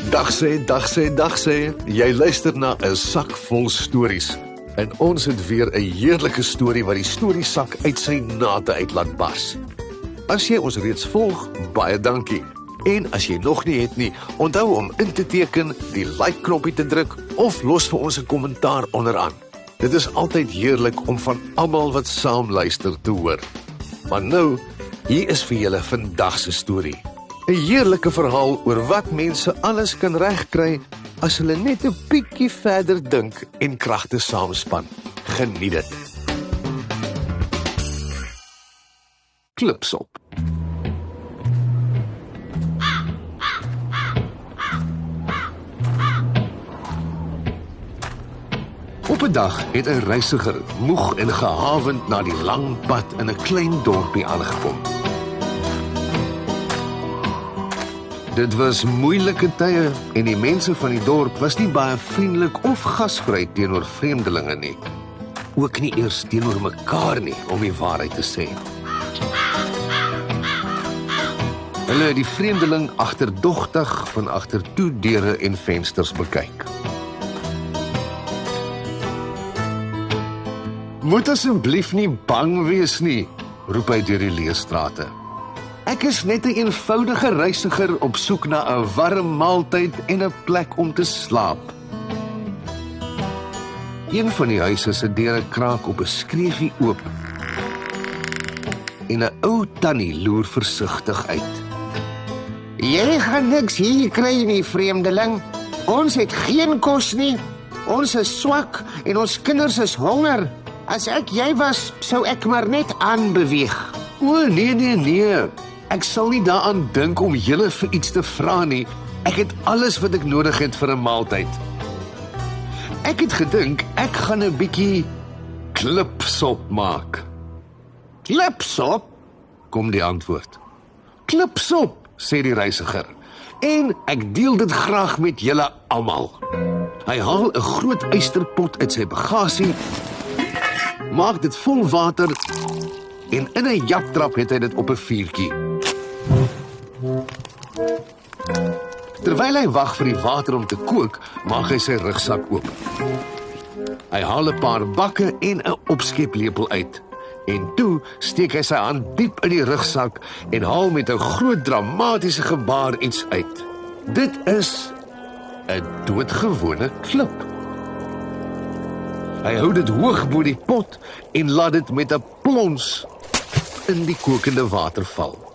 Dag sê, jy luister na 'n sak vol stories. En ons het weer 'n heerlike storie wat die storiesak uit sy nate uit laat bars. As jy ons reeds volg, baie dankie. En as jy nog nie het nie, onthou om in te teken, die like-knoppie te druk of los vir ons 'n kommentaar onderaan. Dit is altyd heerlik om van almal wat saam luister te hoor. Maar nou, hier is vir julle vandag se storie. 'n Heerlike verhaal oor wat mense alles kan regkry as hulle net 'n bietjie verder dink en kragte saamspan. Geniet dit. Klipsop. Op 'n dag het 'n reisiger moeg en gehavend na die lang pad in 'n klein dorpie aangekom. Dit was moeilike tye en die mense van die dorp was nie baie vriendelik of gasvry teenoor vreemdelinge nie. Ook nie eers teenoor mekaar nie, om die waarheid te sê. Hulle het die vreemdeling agterdogtig van agter toe deure en vensters bekyk. Moet asseblief nie bang wees nie, roep hy deur die leestrate. Ek is net 'n eenvoudige reisiger op soek na 'n warm maaltyd en 'n plek om te slaap. Een van die huise se deure kraak op 'n skreefie oop. En 'n ou tannie loer versigtig uit. Jy gaan niks hier kry nie, vreemdeling. Ons het geen kos nie. Ons is swak en ons kinders is honger. As ek jy was, sou ek maar net aanbeweeg. O, nee. Ek sal nie daaraan dink om julle vir iets te vra nie. Ek het alles wat ek nodig het vir 'n maaltyd. Ek het gedink ek gaan 'n bietjie klipsop maak. Klipsop? Kom die antwoord. Klipsop, sê die reisiger. En ek deel dit graag met julle almal. Hy haal 'n groot ysterpot uit sy bagasie, maak dit vol water en in 'n japtrap het hy dit op 'n vuurtjie. Terwyl hy wag vir die water om te kook, maak hy sy rugsak oop. Hy haal 'n paar bakke en 'n opskeplepel uit. En toe steek hy sy hand diep in die rugsak en haal met 'n groot dramatiese gebaar iets uit. Dit is 'n doodgewone klip. Hy hou dit hoog bo die pot en laat dit met 'n plons in die kokende water val.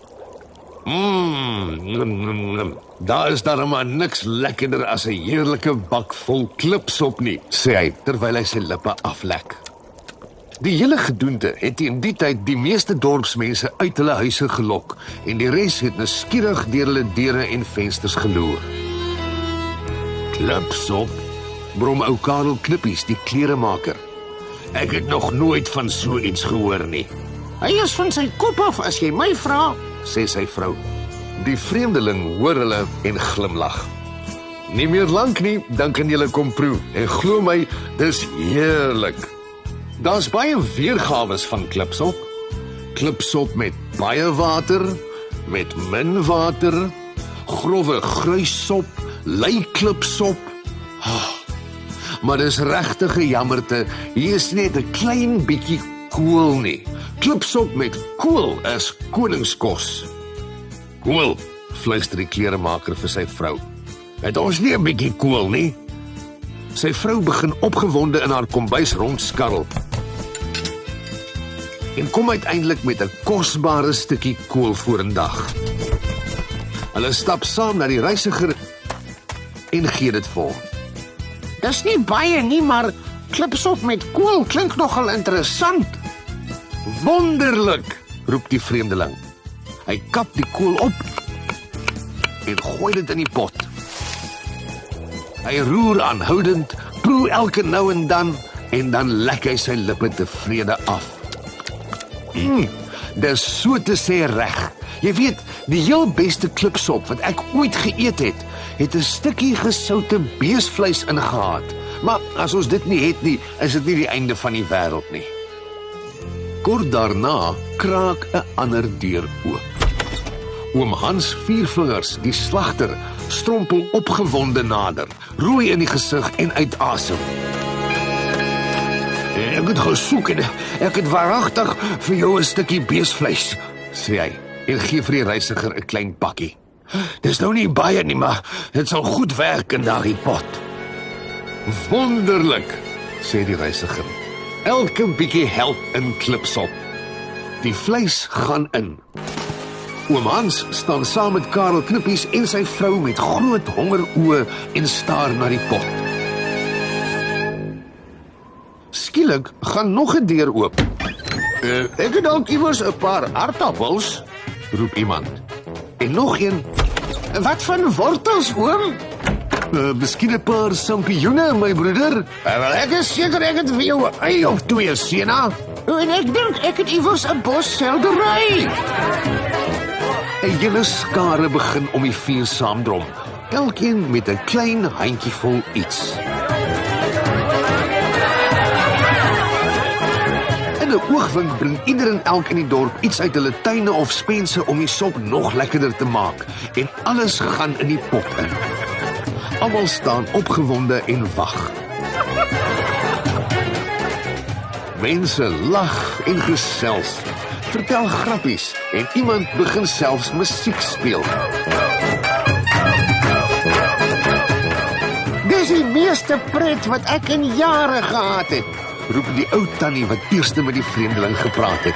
Daar is dan maar niks lekkerder as 'n heerlike bak vol klipsop nie, sê hy terwyl hy sy lippe aflek. Die hele gedoente het in die tyd die meeste dorpsmense uit hulle huise gelok en die res het nuuskierig deur hulle deure en vensters geloer. Klipsop, brom ou Karel Knippies, die kleremaker. Ek het nog nooit van so iets gehoor nie. Hy is van sy kop af as jy my vra, sê sy vrou. Die vreemdeling hoor hulle en glimlag. Nie meer lank nie, dan kan julle kom proe. En glo my, dis heerlik. Daar's baie weergawe van klipsop. Klipsop met baie water, met min water, growwe gruissop, leiklipsop. Maar dis regtig 'n jammerte, hier is net 'n klein bietjie kool nie. Klipsop met kool is koningskos. Kool, fluister die kleremaker vir sy vrou. Het ons nie 'n bietjie kool nie? Sy vrou begin opgewonde in haar kombuis rondskarrel. En kom uiteindelik met 'n kosbare stukkie kool vorendag. Hulle stap saam na die reisiger en gee dit vir hom. Dis nie baie nie, maar klipsop met kool klink nogal interessant. Wonderlik, roep die vreemdeling. Hy kap die kool op en gooi dit in die pot. Hy roer aanhoudend, proe elke nou en dan lek hy sy lippe tevrede af. Dis so te sê reg. Jy weet, die heel beste klipsop wat ek ooit geëet het 'n stukkie gesoute beesvleis ingehaat. Maar as ons dit nie het nie, is dit nie die einde van die wêreld nie. Kort daarna kraak 'n ander deur oop. Oom Hans Viervingers, die slagter, strompel opgewonde nader, rooi in die gesig en uit asem. Ek het gesoek en ek het waaragtig vir jou 'n stukkie beesvleis, sê hy, en gee vir die reisiger 'n klein pakkie. Dis nou nie baie nie, maar dit sal goed werk in daardie pot. Wonderlik, sê die reisiger. Elke bietjie help in klipsop. Die vleis gaan in. Oom Hans staan saam met Karel Knippies en sy vrou met groot hongeroë en staar na die pot. Skielik gaan nog 'n deur oop. Ek het dalk iewers 'n paar aardappels, roep iemand. En nog een. Wat van wortels, oom? Miskien 'n paar sampioene, my broeder. Wel, ek is seker ek het vir jou 'n ei of twee, Sena. En ek dink ek het iewers 'n bos seldery. 'n Hele skare begin om die vuur saamdrom, elkeen met 'n klein handjievol iets. In 'n oogwink bring ieder en elk in die dorp iets uit hulle tuine of spense om die sop nog lekkerder te maak, en alles gaan in die pot in. Almal staan opgewonde en wag. Mense lag en gesels, vertel grappies en iemand begin selfs musiek speel. Dis die meeste pret wat ek in jare gehad het, roep die ou tannie wat eerste met die vreemdeling gepraat het.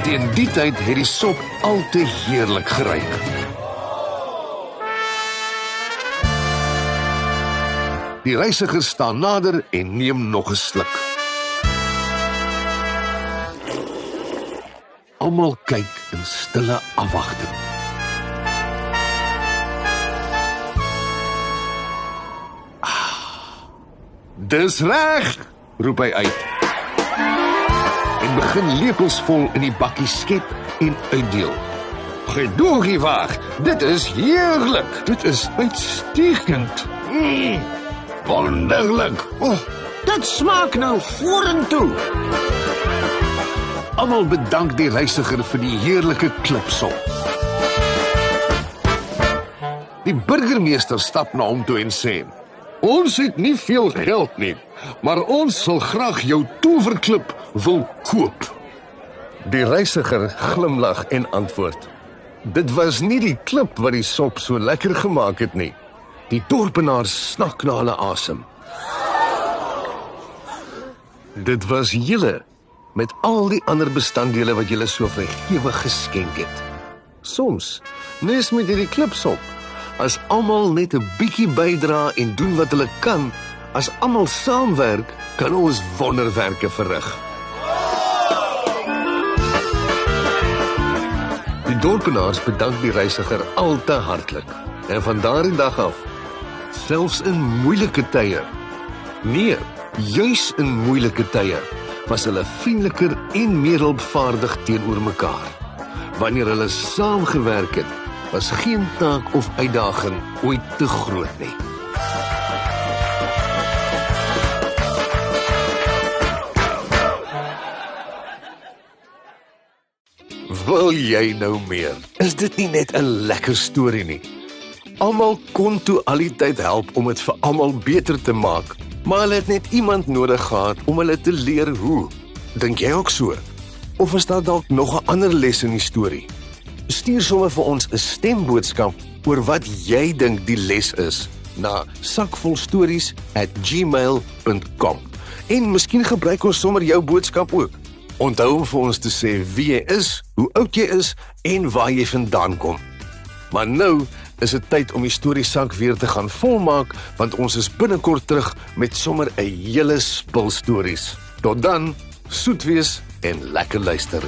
Teen die tyd het die sop al te heerlik geruik. Die reisiger staan nader en neem nog 'n sluk. Almal kyk in stille afwagting. Dis reg, roep hy uit. En begin lepels vol in die bakkie skep en uitdeel. Gedoogie waag, dit is heerlik. Dit is uitstekend. Wonderlik. Dit smaak nou vorentoe. Almal bedank die reisiger vir die heerlike klipsop. Die burgemeester stap na hom toe en sê: Ons het nie veel geld nie, maar ons sal graag jou towerklip wil koop. Die reisiger glimlag en antwoord: Dit was nie die klip wat die sop so lekker gemaak het nie. Die dorpenaars snak na hulle asem. Dit was julle, met al die ander bestanddele wat julle so vrygewig geskenk het. Soms, nes met hierdie klipsop, as almal net 'n bietjie bydra en doen wat hulle kan, as almal saamwerk, kan ons wonderwerke verrig. Die dorpenaars bedank die reisiger al te hartlik. En van daardie dag af, selfs in moeilike tye, nee, juis in moeilike tye, was hulle vriendeliker en meer hulpvaardig teenoor mekaar. Wanneer hulle saamgewerk het, was geen taak of uitdaging ooit te groot nie. Wil jy nou meer? Is dit nie net 'n lekker storie nie? Almal kon toe al die tyd help om dit vir almal beter te maak, maar hulle het net iemand nodig gehad om hulle te leer hoe. Dink jy ook so? Of is daar dalk nog 'n ander les in die storie? Stuur sommer vir ons 'n stemboodskap oor wat jy dink die les is na sakvolstories@gmail.com. En miskien gebruik ons sommer jou boodskap ook. Onthou om vir ons te sê wie jy is, hoe oud jy is en waar jy vandaan kom. Maar nou is dit tyd om die storiesak weer te gaan volmaak, want ons is binnekort terug met sommer 'n hele spul stories. Tot dan, soet wees en lekker luister.